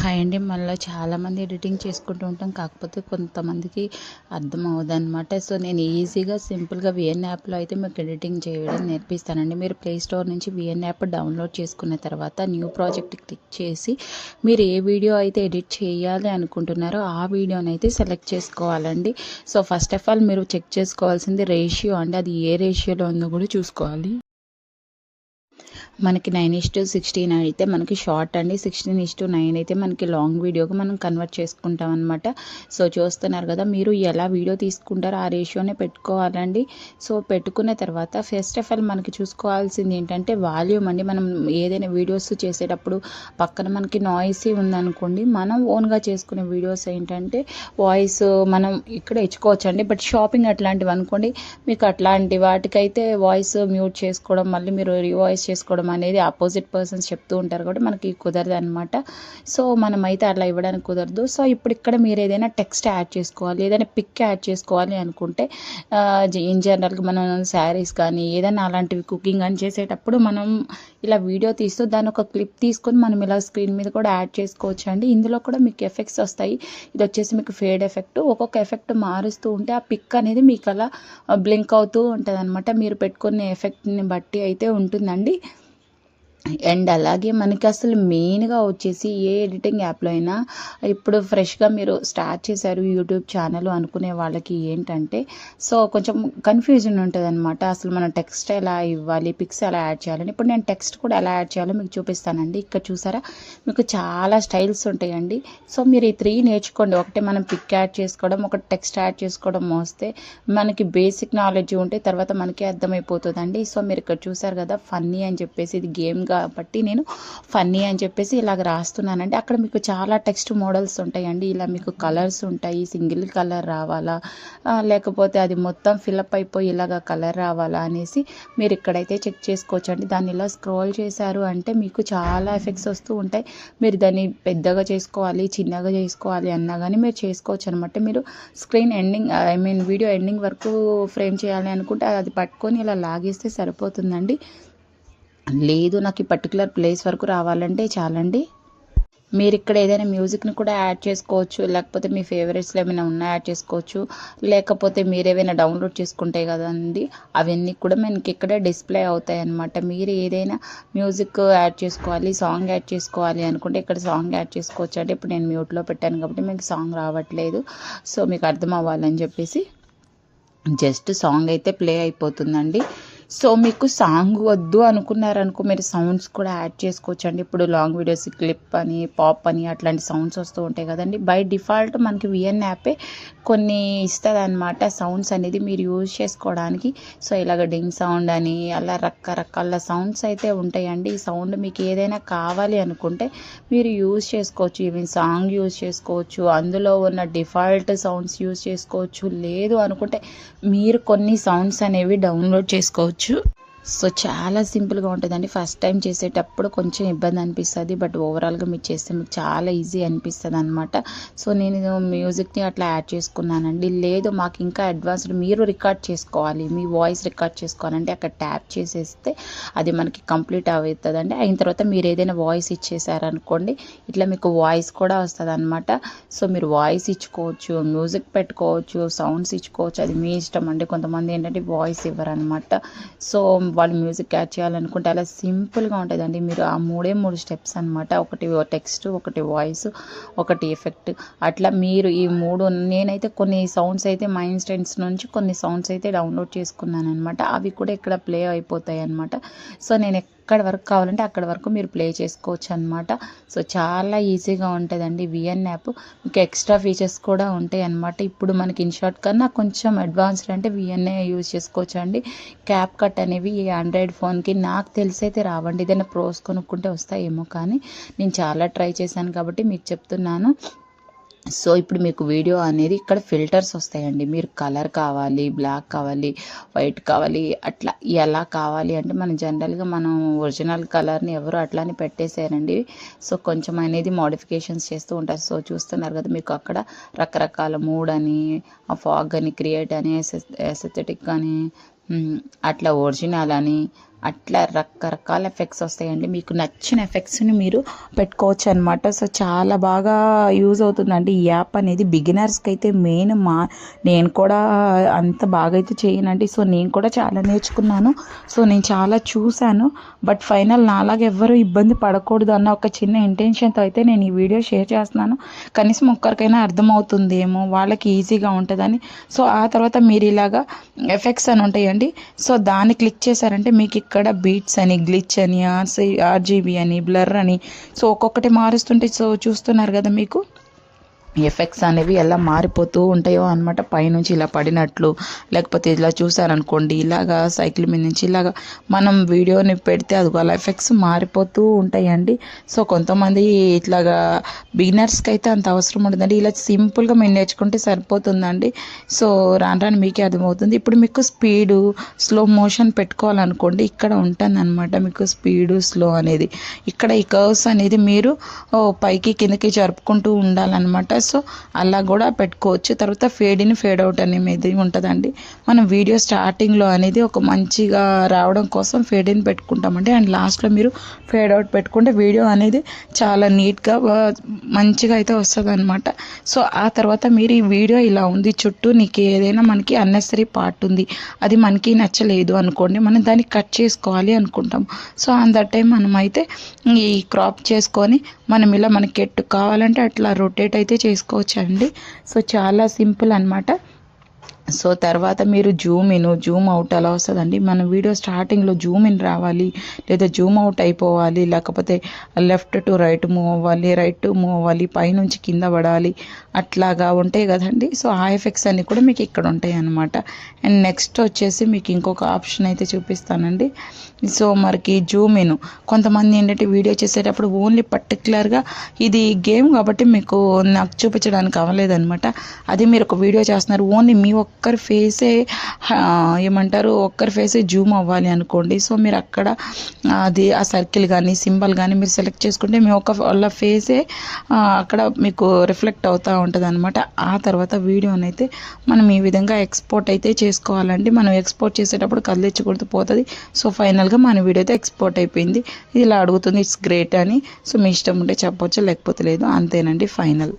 Hi అండి. మనలో చాలామంది ఎడిటింగ్ చేసుకుంటూ ఉంటాం. కాకపోతే కొంతమందికి అర్థం అవ్వదనమాట. సో, నేను ఈజీగా, సింపుల్‌గా విఎన్ యాప్‌లో అయితే మీకు ఎడిటింగ్ చేయడం నేర్పిస్తానండి. మీరు ప్లే స్టోర్ నుంచి విఎన్ యాప్ డౌన్లోడ్ చేసుకున్న తర్వాత న్యూ ప్రాజెక్ట్ క్లిక్ చేసి మీరు ఏ వీడియో అయితే ఎడిట్ చేయాలి అనుకుంటున్నారో ఆ వీడియోనైతే సెలెక్ట్ చేసుకోవాలండి. సో, ఫస్ట్ ఆఫ్ ఆల్ మీరు చెక్ చేసుకోవాల్సింది రేషియో అండి. అది ఏ రేషియోలో ఉందో కూడా చూసుకోవాలి. మనకి 9:16 అయితే మనకి షార్ట్ అండి. 16:9 అయితే మనకి లాంగ్ వీడియోకి మనం కన్వర్ట్ చేసుకుంటాం అనమాట. సో, చూస్తున్నారు కదా, మీరు ఎలా వీడియో తీసుకుంటారో ఆ రేషియోనే పెట్టుకోవాలండి. సో, పెట్టుకున్న తర్వాత ఫస్ట్ ఆఫ్ ఆల్ మనకి చూసుకోవాల్సింది ఏంటంటే వాల్యూమ్ అండి. మనం ఏదైనా వీడియోస్ చేసేటప్పుడు పక్కన మనకి నాయిసీ ఉందనుకోండి, మనం ఓన్గా చేసుకునే వీడియోస్ ఏంటంటే వాయిస్ మనం ఇక్కడ ఇచ్చుకోవచ్చండి. బట్ షాపింగ్ అట్లాంటివి అనుకోండి, మీకు అట్లాంటి వాటికైతే వాయిస్ మ్యూట్ చేసుకోవడం, మళ్ళీ మీరు రీవాయిస్ చేసుకోవడం అనేది ఆపోజిట్ పర్సన్స్ చెప్తూ ఉంటారు కాబట్టి మనకి కుదరదు అనమాట. సో, మనమైతే అట్లా ఇవ్వడానికి కుదరదు. సో, ఇప్పుడు ఇక్కడ మీరు ఏదైనా టెక్స్ట్ యాడ్ చేసుకోవాలి, ఏదైనా పిక్ యాడ్ చేసుకోవాలి అనుకుంటే ఇన్ జనరల్గా మనం శారీస్ కానీ ఏదైనా అలాంటివి కుకింగ్ అని చేసేటప్పుడు మనం ఇలా వీడియో తీస్తూ దాన్ని ఒక క్లిప్ తీసుకొని మనం ఇలా స్క్రీన్ మీద కూడా యాడ్ చేసుకోవచ్చు అండి. ఇందులో కూడా మీకు ఎఫెక్ట్స్ వస్తాయి. ఇది వచ్చేసి మీకు ఫేడ్ ఎఫెక్ట్. ఒక్కొక్క ఎఫెక్ట్ మారుస్తూ ఉంటే ఆ పిక్ అనేది మీకు అలా బ్లింక్ అవుతూ ఉంటుంది అనమాట. మీరు పెట్టుకునే ఎఫెక్ట్ని బట్టి అయితే ఉంటుందండి. అండ్ అలాగే మనకి అసలు మెయిన్గా వచ్చేసి ఏ ఎడిటింగ్ యాప్లో అయినా ఇప్పుడు ఫ్రెష్గా మీరు స్టార్ట్ చేశారు యూట్యూబ్ ఛానల్ అనుకునే వాళ్ళకి ఏంటంటే, సో, కొంచెం కన్ఫ్యూజన్ ఉంటుంది అనమాట. అసలు మనం టెక్స్ట్ ఎలా ఇవ్వాలి, పిక్స్ ఎలా యాడ్ చేయాలని. ఇప్పుడు నేను టెక్స్ట్ కూడా ఎలా యాడ్ చేయాలో మీకు చూపిస్తానండి. ఇక్కడ చూసారా, మీకు చాలా స్టైల్స్ ఉంటాయండి. సో, మీరు ఈ 3 నేర్చుకోండి. ఒకటి మనం పిక్ యాడ్ చేసుకోవడం, ఒకటి టెక్స్ట్ యాడ్ చేసుకోవడం వస్తే మనకి బేసిక్ నాలెడ్జ్ ఉంటే తర్వాత మనకే అర్థమైపోతుందండి. సో, మీరు ఇక్కడ చూసారు కదా, ఫన్నీ అని చెప్పేసి ఇది గేమ్ కాబట్టి నేను ఫన్నీ అని చెప్పేసి ఇలాగ రాస్తున్నానండి. అక్కడ మీకు చాలా టెక్స్ట్ మోడల్స్ ఉంటాయండి. ఇలా మీకు కలర్స్ ఉంటాయి. సింగిల్ కలర్ రావాలా, లేకపోతే అది మొత్తం ఫిలప్ అయిపోయి ఇలాగ కలర్ రావాలా అనేసి మీరు ఇక్కడైతే చెక్ చేసుకోవచ్చండి. దాన్ని ఇలా స్క్రోల్ చేశారు అంటే మీకు చాలా ఎఫెక్ట్స్ వస్తూ ఉంటాయి. మీరు దాన్ని పెద్దగా చేసుకోవాలి, చిన్నగా చేసుకోవాలి అన్నా కానీ మీరు చేసుకోవచ్చు అనమాట. మీరు స్క్రీన్ ఎండింగ్ వీడియో ఎండింగ్ వరకు ఫ్రేమ్ చేయాలి అనుకుంటే అది పట్టుకొని ఇలా లాగేస్తే సరిపోతుందండి. లేదు, నాకు ఈ పర్టికులర్ ప్లేస్ వరకు రావాలంటే చాలండి. మీరు ఇక్కడ ఏదైనా మ్యూజిక్ని కూడా యాడ్ చేసుకోవచ్చు, లేకపోతే మీ ఫేవరెట్స్లో ఏమైనా ఉన్నా యాడ్ చేసుకోవచ్చు, లేకపోతే మీరు ఏమైనా డౌన్లోడ్ చేసుకుంటే కదండి అవన్నీ కూడా మనకి ఇక్కడ డిస్ప్లే అవుతాయి అన్నమాట. మీరు ఏదైనా మ్యూజిక్ యాడ్ చేసుకోవాలి, సాంగ్ యాడ్ చేసుకోవాలి అనుకుంటే ఇక్కడ సాంగ్ యాడ్ చేసుకోవచ్చు. అంటే ఇప్పుడు నేను మ్యూట్లో పెట్టాను కాబట్టి మీకు సాంగ్ రావట్లేదు. సో, మీకు అర్థం అవ్వాలని చెప్పేసి జస్ట్ సాంగ్ అయితే ప్లే అయిపోతుందండి. సో, మీకు సాంగ్ వద్దు అనుకున్నారనుకో మీరు సౌండ్స్ కూడా యాడ్ చేసుకోవచ్చు అండి. ఇప్పుడు లాంగ్ వీడియోస్ క్లిప్ అని, పాప్ అని అట్లాంటి సౌండ్స్ వస్తూ ఉంటాయి కదండి. బై డిఫాల్ట్ మనకి విఎన్ యాపే కొన్ని ఇస్తుంది అనమాట సౌండ్స్ అనేది మీరు యూజ్ చేసుకోవడానికి. సో, ఇలాగ డింగ్ సౌండ్ అని అలా రకరకాల సౌండ్స్ అయితే ఉంటాయండి. ఈ సౌండ్ మీకు ఏదైనా కావాలి అనుకుంటే మీరు యూజ్ చేసుకోవచ్చు. ఈవెన్ సాంగ్ యూజ్ చేసుకోవచ్చు, అందులో ఉన్న డిఫాల్ట్ సౌండ్స్ యూజ్ చేసుకోవచ్చు. లేదు అనుకుంటే మీరు కొన్ని సౌండ్స్ అనేవి డౌన్లోడ్ చేసుకోవచ్చు. సో, చాలా సింపుల్గా ఉంటుందండి. ఫస్ట్ టైం చేసేటప్పుడు కొంచెం ఇబ్బంది అనిపిస్తుంది, బట్ ఓవరాల్గా మీరు చేస్తే మీకు చాలా ఈజీ అనిపిస్తుంది అనమాట. సో, నేను మ్యూజిక్ని అట్లా యాడ్ చేసుకున్నానండి. లేదు మాకు ఇంకా అడ్వాన్స్డ్ మీరు రికార్డ్ చేసుకోవాలి, మీ వాయిస్ రికార్డ్ చేసుకోవాలంటే అక్కడ ట్యాప్ చేసేస్తే అది మనకి కంప్లీట్ అవుతుందండి. అయిన తర్వాత మీరు ఏదైనా వాయిస్ ఇచ్చేసారనుకోండి, ఇట్లా మీకు వాయిస్ కూడా వస్తుంది అనమాట. సో, మీరు వాయిస్ ఇచ్చుకోవచ్చు, మ్యూజిక్ పెట్టుకోవచ్చు, సౌండ్స్ ఇచ్చుకోవచ్చు, అది మీ ఇష్టం అండి. కొంతమంది ఏంటంటే వాయిస్ ఇవ్వరు అనమాట. సో, వాళ్ళు మ్యూజిక్ యాడ్ చేయాలనుకుంటే అలా సింపుల్గా ఉంటుందండి. మీరు ఆ 3 స్టెప్స్ అనమాట. ఒకటి టెక్స్ట్, ఒకటి వాయిస్, ఒకటి ఎఫెక్ట్. అట్లా మీరు ఈ 3 నేనైతే కొన్ని సౌండ్స్ అయితే మై ఇన్స్టెంట్స్ నుంచి కొన్ని సౌండ్స్ అయితే డౌన్లోడ్ చేసుకున్నాను అనమాట. అవి కూడా ఇక్కడ ప్లే అయిపోతాయి అనమాట. సో, నేను ఎక్కడ వరకు కావాలంటే అక్కడ వరకు మీరు ప్లే చేసుకోవచ్చు అనమాట. సో, చాలా ఈజీగా ఉంటుందండి విఎన్ యాప్. మీకు ఎక్స్ట్రా ఫీచర్స్ కూడా ఉంటాయి అనమాట. ఇప్పుడు మనకి ఇన్షార్ట్ కన్నా కొంచెం అడ్వాన్స్డ్ అంటే విఎన్ఏ యూజ్ చేసుకోవచ్చు అండి. క్యాప్ కట్ అనేవి ఈ ఆండ్రాయిడ్ ఫోన్కి నాకు తెలిసి అయితే రావండి. ఏదైనా ప్రోస్ కొనుక్కుంటే వస్తాయేమో, కానీ నేను చాలా ట్రై చేశాను కాబట్టి మీకు చెప్తున్నాను. సో, ఇప్పుడు మీకు వీడియో అనేది ఇక్కడ ఫిల్టర్స్ వస్తాయండి. మీరు కలర్ కావాలి, బ్లాక్ కావాలి, వైట్ కావాలి, అట్లా ఎలా కావాలి అంటే మనం జనరల్గా మనం ఒరిజినల్ కలర్ని ఎవరు అట్లానే పెట్టేశారండి. సో, కొంచెం అనేది మోడిఫికేషన్స్ చేస్తూ ఉంటారు. సో, చూస్తున్నారు కదా, మీకు అక్కడ రకరకాల మూడ్ అని, ఫాగ్ అని, క్రియేట్ అని, ఎస్థెటిక్ అని, అట్లా ఒరిజినల్ అని, అట్లా రకరకాల ఎఫెక్ట్స్ వస్తాయండి. మీకు నచ్చిన ఎఫెక్ట్స్ని మీరు పెట్టుకోవచ్చు అనమాట. సో చాలా బాగా యూజ్ అవుతుందండి ఈ యాప్ అనేది. బిగినర్స్కి అయితే మెయిన్. నేను కూడా అంత బాగా అయితే చేయనండి. సో నేను కూడా చాలా నేర్చుకున్నాను. సో నేను చాలా చూశాను. బట్ ఫైనల్ నాలాగా ఎవ్వరూ ఇబ్బంది పడకూడదు అన్న ఒక చిన్న ఇంటెన్షన్తో అయితే నేను ఈ వీడియో షేర్ చేస్తున్నాను. కనీసం ఒక్కరికైనా అర్థమవుతుందేమో, వాళ్ళకి ఈజీగా ఉంటుందని. సో ఆ తర్వాత మీరు ఇలాగా ఎఫెక్ట్స్ అని ఉంటాయండి. సో దాన్ని క్లిక్ చేశారంటే మీకు ఇక్కడ బీట్స్ అని, గ్లిచ్ అని, ఆర్జీబీ అని, బ్లర్ అని, సో ఒక్కొక్కటి మారుస్తుంటే సో చూస్తున్నారు కదా మీకు ఎఫెక్ట్స్ అనేవి ఎలా మారిపోతూ ఉంటాయో అనమాట. పైనుంచి ఇలా పడినట్లు, లేకపోతే ఇలా చూసారనుకోండి ఇలాగా సైకిల్ మీద నుంచి ఇలాగా మనం వీడియోని పెడితే అది అలా ఎఫెక్ట్స్ మారిపోతూ ఉంటాయండి. సో కొంతమంది ఇట్లాగా బిగినర్స్కి అయితే అంత అవసరం ఉండదండి. ఇలా సింపుల్గా మీరు నేర్చుకుంటే సరిపోతుందండి. సో రాను మీకే అర్థమవుతుంది. ఇప్పుడు మీకు స్పీడు, స్లో మోషన్ పెట్టుకోవాలనుకోండి ఇక్కడ ఉంటుంది అనమాట. మీకు స్పీడు, స్లో అనేది ఇక్కడ ఈ కర్వ్స్ అనేది మీరు పైకి కిందకి జరుపుకుంటూ ఉండాలన్నమాట. సో అలా కూడా పెట్టుకోవచ్చు. తర్వాత ఫేడ్ ఇన్, ఫేడ్ అవుట్ అనేది ఉంటుందండి. మనం వీడియో స్టార్టింగ్లో అనేది ఒక మంచిగా రావడం కోసం ఫేడ్ ఇన్ పెట్టుకుంటామండి. అండ్ లాస్ట్లో మీరు ఫేడ్ అవుట్ పెట్టుకుంటే వీడియో అనేది చాలా నీట్గా మంచిగా అయితే వస్తుంది అనమాట. సో ఆ తర్వాత మీరు ఈ వీడియో ఇలా ఉంది, చుట్టూ నీకు ఏదైనా మనకి అన్నెసరీ పార్ట్ ఉంది, అది మనకి నచ్చలేదు అనుకోండి, మనం దాన్ని కట్ చేసుకోవాలి అనుకుంటాం. సో ఆన్ దట్ టైం మనం అయితే ఈ క్రాప్ చేసుకొని మనం ఇలా మనకి ఎట్టు కావాలంటే అట్లా రొటేట్ అయితే చేసుకోవచ్చు అండి. సో చాలా సింపుల్ అనమాట. సో తర్వాత మీరు జూమ్ ఇన్, జూమ్ అవుట్ అలా వస్తుందండి. మన వీడియో స్టార్టింగ్లో జూమ్ ఇన్ రావాలి, లేదా జూమ్ అవుట్ అయిపోవాలి, లేకపోతే లెఫ్ట్ టు రైట్ మూవ్ అవ్వాలి, రైట్ టు మూవ్ అవ్వాలి, పైనుంచి కింద పడాలి, అట్లాగా ఉంటాయి కదండి. సో ఆ ఎఫెక్ట్స్ అన్నీ కూడా మీకు ఇక్కడ ఉంటాయి అన్నమాట. అండ్ నెక్స్ట్ వచ్చేసి మీకు ఇంకొక ఆప్షన్ అయితే చూపిస్తానండి. సో మనకి జూమ్ ఇన్, కొంతమంది ఏంటంటే వీడియో చేసేటప్పుడు ఓన్లీ పర్టికులర్గా ఇది గేమ్ కాబట్టి మీకు నాకు చూపించడానికి అవ్వలేదన్నమాట. అది మీరు ఒక వీడియో చేస్తున్నారు, ఓన్లీ మీ ఒక్కరి ఫేసే ఒక్కరి ఫేసే జూమ్ అవ్వాలి అనుకోండి. సో మీరు అక్కడ అది ఆ సర్కిల్ కానీ సింబల్ కానీ మీరు సెలెక్ట్ చేసుకుంటే మీ వాళ్ళ ఫేసే అక్కడ మీకు రిఫ్లెక్ట్ అవుతూ ఉంటుంది అనమాట. ఆ తర్వాత వీడియోని అయితే మనం ఈ విధంగా ఎక్స్పోర్ట్ అయితే చేసుకోవాలండి. మనం ఎక్స్పోర్ట్ చేసేటప్పుడు కదిలించకూడదు, పోతుంది. సో ఫైనల్గా మన వీడియో అయితే ఎక్స్పోర్ట్ అయిపోయింది. ఇది ఇలా అడుగుతుంది ఇట్స్ గ్రేట్ అని. సో మీ ఇష్టం ఉంటే చెప్పొచ్చు, లేకపోతే లేదు, అంతేనండి ఫైనల్.